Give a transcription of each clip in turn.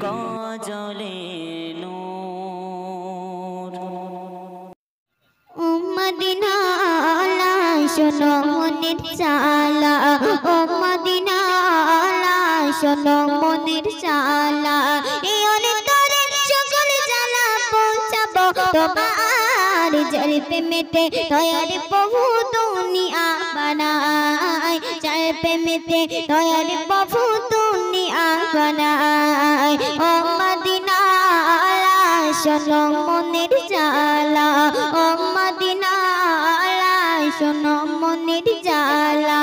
গজলে নূর ও Medina আলা শোনো মনের চালা ও মদিনা আলা শোনো মনের চালা এই অন্তরে সকল জ্বালা পৌঁছাবো তোমার যার প্রেমেতে দয়ার প্রভু দুনিয়া বানায় যার প্রেমেতে দয়ার প্রভু দুনিয়া বানায় ও মদিনা আলা শোনো মনের চালা ও মদিনা আলা শোনো মনের চালা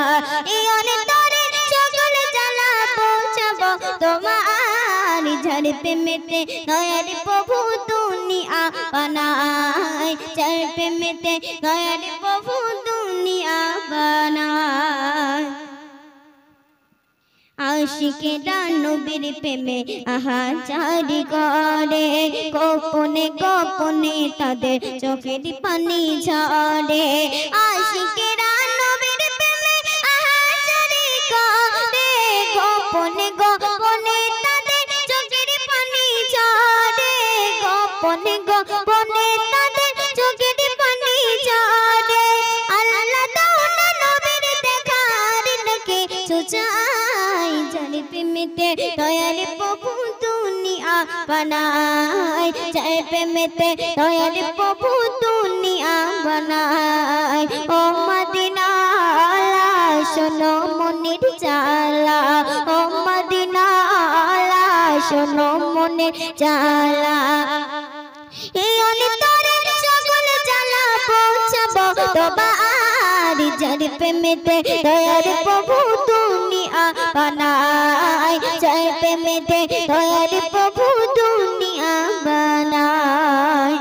এই অন্তরে সকল জ্বালা পৌঁছাবো তোমার যার প্রেমেতে দয়ার প্রভু দুনিয়া বানায় যার প্রেমেতে দয়ার প্রভু দুনিয়া বানায় আশিকেরা নবীর প্রেমে আহাজারি করে গোপনে গোপনে তাদের চোখের পানি ঝরে আশিকেরা নবীর প্রেমে আহাজারি করে গোপনে গোপনে তাদের চোখের পানি ঝরে গোপনে গোপনে তাদের চোখের পানি ঝরে আল্লাহ দাওনা নবীর দেখার নাকি সুচাই যার প্রেমেতে দয়ার প্রভু দুনিয়া বানায় যার প্রেমেতে দয়ার প্রভু দুনিয়া বানায় ও মদিনা আলা শোনো মনের চালা ও মদিনা আলা শোনো মনের চালা এই অন্তরে সকল জ্বালা পৌঁছাবো তোমার যার প্রেমেতে দয়ার প্রভু দুনিয়া বানায় যার প্রেমেতে দয়ার প্রভু দুনিয়া বানায়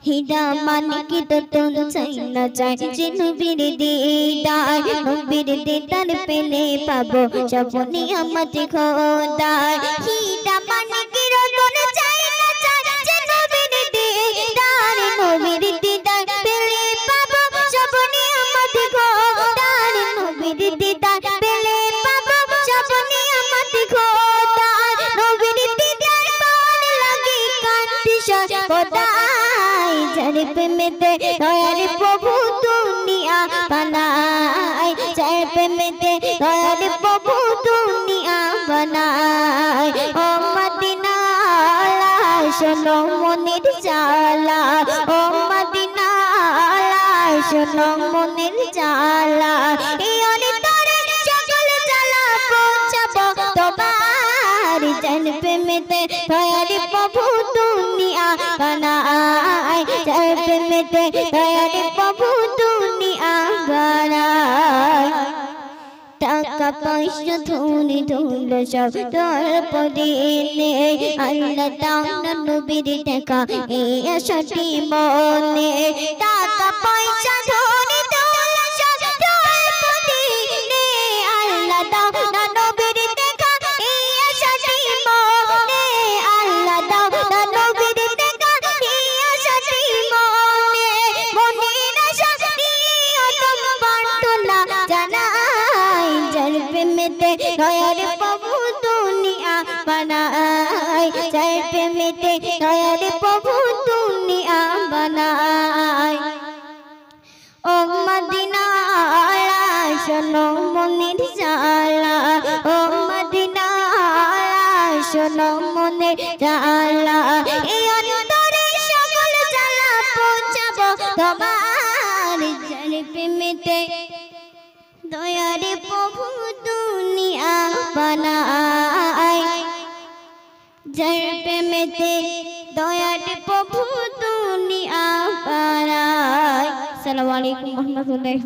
হিদা মানিকি তো তুম চাই না চাই যে নবীর দিদার নবীর দিদার পেলে পাবো সব নিয়ামত খোদার হিদা মানিকি রতন চাই না চাই যে নবীর দিদার নবীর দিদার পেলে পাবো সব নিয়ামত খোদার নবীর দিদার পেলে পাবো সব নিয়ামত খোদার নবীর দিদার পাওয়ার লাগি কান্তি খোদাই যার প্রেমেতে দয়ার প্রভু দুনিয়া বানায় যার প্রেমেতে দয়ার প্রভু দুনিয়া বানায় ও মদিনা আলা শোনো মনের চালা ও মদিনা আলা শোনো মনের চালা এই অন্তরে সকল জ্বালা পৌঁছাবো তোমার যার প্রেমেতে দয়ার প্রভু দুনিয়া বানায় যার প্রেমেতে দয়ার প্রভু দুনিয়া বানায় টাকা পয়সা ধনী ধুল সব তোর পদিনে আল্লাহ তাআলা নবীর টাকা এই আশাটি মনে টাকা পয়সা ধনী ধুল সব তোর পদিনে আল্লাহ তাআলা নবীর টাকা এই আশাটি মনে আল্লাহ তাআলা নবীর টাকা এই আশাটি মনে মনের আশা নিয়তম বান্টনা জানাই যার প্রেমেতে দয়ার প্রভু দুনিয়া বানায় যার প্রেমেতে দয়ার প্রভু দুনিয়া বানায় ও মদিনা আলা শোনো মনের চালা ও মদিনা আলা শোনো মনের চালা এই অন্তরে সকল জ্বালা পৌঁছাবো তোমার যার প্রেমেতে দয়ার প্রভু দুনিয়া বানায় যার প্রেমেতে দয়ার প্রভু দুনিয়া বানায়। আসসালামু আলাইকুম ওয়া রাহমাতুল্লাহি।